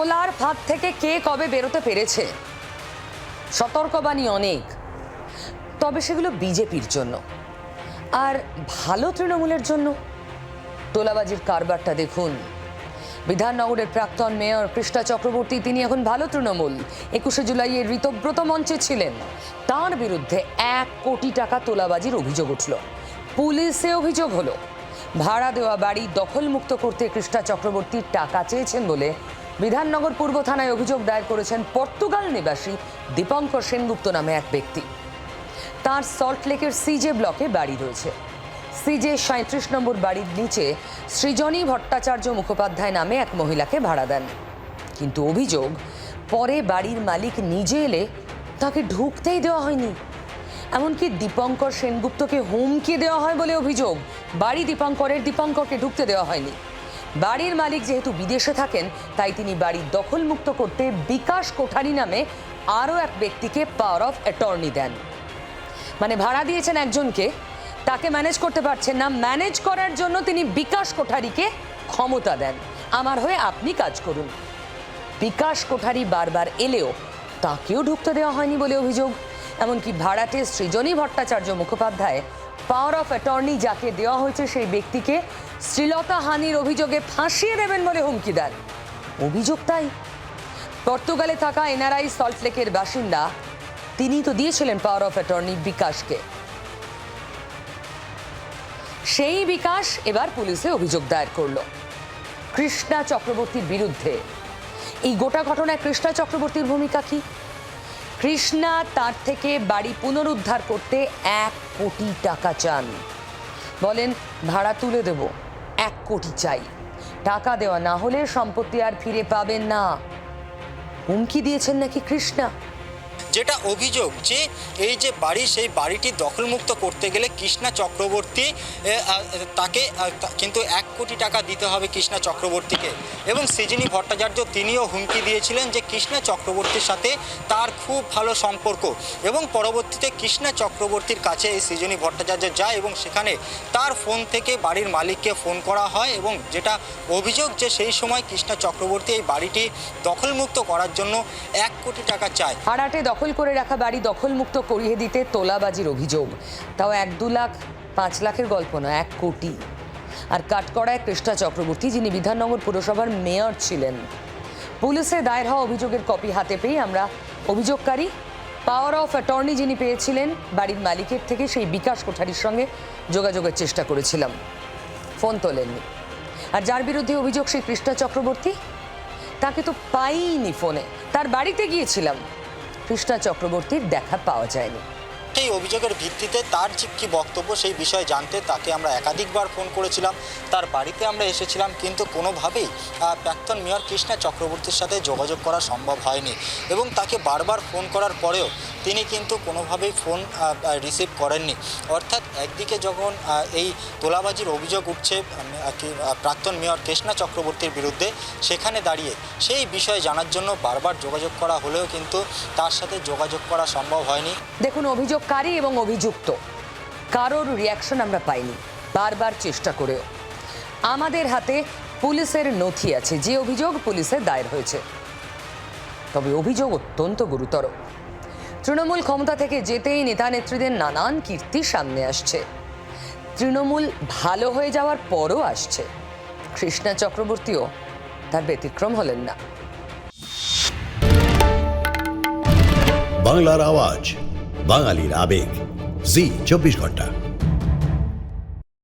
তোলার ফাঁদ থেকে কে কবে বেরোতে পেরেছে, সতর্কবাণী অনেক, তবে সেগুলো বিজেপির জন্য। আর ভালো তৃণমূলের জন্য তোলাবাজির কারবারটা দেখুন। বিধাননগরের প্রাক্তন মেয়র কৃষ্ণা চক্রবর্তী, তিনি এখন ভালো তৃণমূল। 21শে জুলাইয়ের ঋতব্রত মঞ্চে ছিলেন। তার বিরুদ্ধে 1 কোটি টাকা তোলাবাজির অভিযোগ উঠল। পুলিশে অভিযোগ হলো ভাড়া দেওয়া বাড়ি দখলমুক্ত করতে কৃষ্ণা চক্রবর্তী টাকা চেয়েছেন বলে বিধাননগর পূর্ব থানায় অভিযোগ দায়ের করেছেন পর্তুগাল নিবাসী দীপঙ্কর সেনগুপ্ত নামে এক ব্যক্তি। তার সল্টলেকের সিজে ব্লকে বাড়ি রয়েছে। সিজে 37 নম্বর বাড়ির নিচে সৃজনী ভট্টাচার্য মুখোপাধ্যায় নামে এক মহিলাকে ভাড়া দেন। কিন্তু অভিযোগ, পরে বাড়ির মালিক নিজে এলে তাকে ঢুকতেই দেওয়া হয়নি। এমনকি দীপঙ্কর সেনগুপ্তকে হুমকি দেওয়া হয় বলে অভিযোগ। বাড়ি দীপঙ্করকে ঢুকতে দেওয়া হয়নি। বাড়ির মালিক যেহেতু বিদেশে থাকেন, তাই তিনি বাড়ি দখলমুক্ত করতে বিকাশ কোঠারি নামে আরও এক ব্যক্তিকে পাওয়ার অফ অ্যাটর্নি দেন। মানে ভাড়া দিয়েছেন একজনকে, তাকে ম্যানেজ করতে পারছেন না, ম্যানেজ করার জন্য তিনি বিকাশ কোঠারিকে ক্ষমতা দেন, আমার হয়ে আপনি কাজ করুন। বিকাশ কোঠারি বারবার এলেও তাকেও ঢুকতে দেওয়া হয়নি বলে অভিযোগ। এমনকি ভাড়াটে Srijani Bhattacharya Mukhopadhyay power of attorney যাকে দেওয়া হয়েছে, সেই ব্যক্তিকে শ্লীলতা হানির অভিযোগে ফাঁসিয়ে দেবেন বলে হুমকি দেন। অভিযোগ তাই। পর্তুগালে থাকা এনআরআই সল্টলেকের বাসিন্দা, তিনি তো দিয়েছিলেন পাওয়ার অফ অ্যাটর্নি বিকাশকে। সেই বিকাশ এবার পুলিশে অভিযোগ দায়ের করল কৃষ্ণা চক্রবর্তীর বিরুদ্ধে। এই গোটা ঘটনায় কৃষ্ণা চক্রবর্তীর ভূমিকা কি? কৃষ্ণা তার থেকে বাড়ি পুনরুদ্ধার করতে 1 কোটি টাকা চান। বলেন, ভাড়া তুলে দেব, 1 কোটি চাই, টাকা দেওয়া না হলে সম্পত্তি আর ফিরে পাবেন না। হুমকি দিয়েছেন নাকি কৃষ্ণা। যেটা অভিযোগ যে এই যে বাড়ি, সেই বাড়িটি দখলমুক্ত করতে গেলে কৃষ্ণা চক্রবর্তী তাকে কিন্তু 1 কোটি টাকা দিতে হবে কৃষ্ণা চক্রবর্তীকে। এবং সৃজনী ভট্টাচার্য তিনিও হুমকি দিয়েছিলেন যে কৃষ্ণা চক্রবর্তীর সাথে তার খুব ভালো সম্পর্ক। এবং পরবর্তীতে কৃষ্ণা চক্রবর্তীর কাছে এই সৃজনী ভট্টাচার্য যায় এবং সেখানে তার ফোন থেকে বাড়ির মালিককে ফোন করা হয়। এবং যেটা অভিযোগ যে সেই সময় কৃষ্ণা চক্রবর্তী এই বাড়িটি দখলমুক্ত করার জন্য 1 কোটি টাকা চায়। ভাড়াটে দখল করে রাখা বাড়ি দখলমুক্ত করিয়ে দিতে তোলাবাজির অভিযোগ। তাও 1-2 লাখ 5 লাখের গল্প নয়, 1 কোটি। আর কাঠকড়ায় কৃষ্ণা চক্রবর্তী, যিনি বিধাননগর পুরসভার মেয়র ছিলেন। পুলিশে দায়ের হওয়া অভিযোগের কপি হাতে পেয়ে আমরা অভিযোগকারী পাওয়ার অফ অ্যাটর্নি যিনি পেয়েছিলেন বাড়ির মালিকের থেকে, সেই বিকাশ কোঠারির সঙ্গে যোগাযোগের চেষ্টা করেছিলাম। ফোন তোলেননি। আর যার বিরুদ্ধে অভিযোগ, সেই কৃষ্ণা চক্রবর্তী, তাকে তো পাইনি ফোনে। তার বাড়িতে গিয়েছিলাম, কৃষ্ণা চক্রবর্তীর দেখা পাওয়া যায়নি। সেই অভিযোগের ভিত্তিতে তার যে কী বক্তব্য সেই বিষয়ে জানতে তাকে আমরা একাধিকবার ফোন করেছিলাম, তার বাড়িতে আমরা এসেছিলাম, কিন্তু কোনোভাবেই প্রাক্তন মেয়র কৃষ্ণা চক্রবর্তীর সাথে যোগাযোগ করা সম্ভব হয়নি। এবং তাকে বারবার ফোন করার পরেও তিনি কিন্তু কোনোভাবেই ফোন রিসিভ করেননি। অর্থাৎ একদিকে যখন এই তোলাবাজির অভিযোগ উঠছে প্রাক্তন মেয়র কৃষ্ণা চক্রবর্তীর বিরুদ্ধে, সেখানে দাঁড়িয়ে সেই বিষয়ে জানার জন্য বারবার যোগাযোগ করা হলেও কিন্তু তার সাথে যোগাযোগ করা সম্ভব হয়নি। দেখুন, অভিযোগকারী এবং অভিযুক্ত কারোর রিয়াকশন আমরা পাইনি, বারবার চেষ্টা করেও। আমাদের হাতে পুলিশের নথি আছে, যে অভিযোগ পুলিশে দায়ের হয়েছে। তবে অভিযোগ অত্যন্ত গুরুতর। তৃণমূল ক্ষমতা থেকে যেতেই নেতা নেত্রীদের নানান কীর্তি সামনে আসছে। তৃণমূল ভালো হয়ে যাওয়ার পরও আসছে। কৃষ্ণা চক্রবর্তীও তার ব্যতিক্রম হলেন না। বাংলার আওয়াজ, বাঙালির আবেগ, জি 24 ঘন্টা।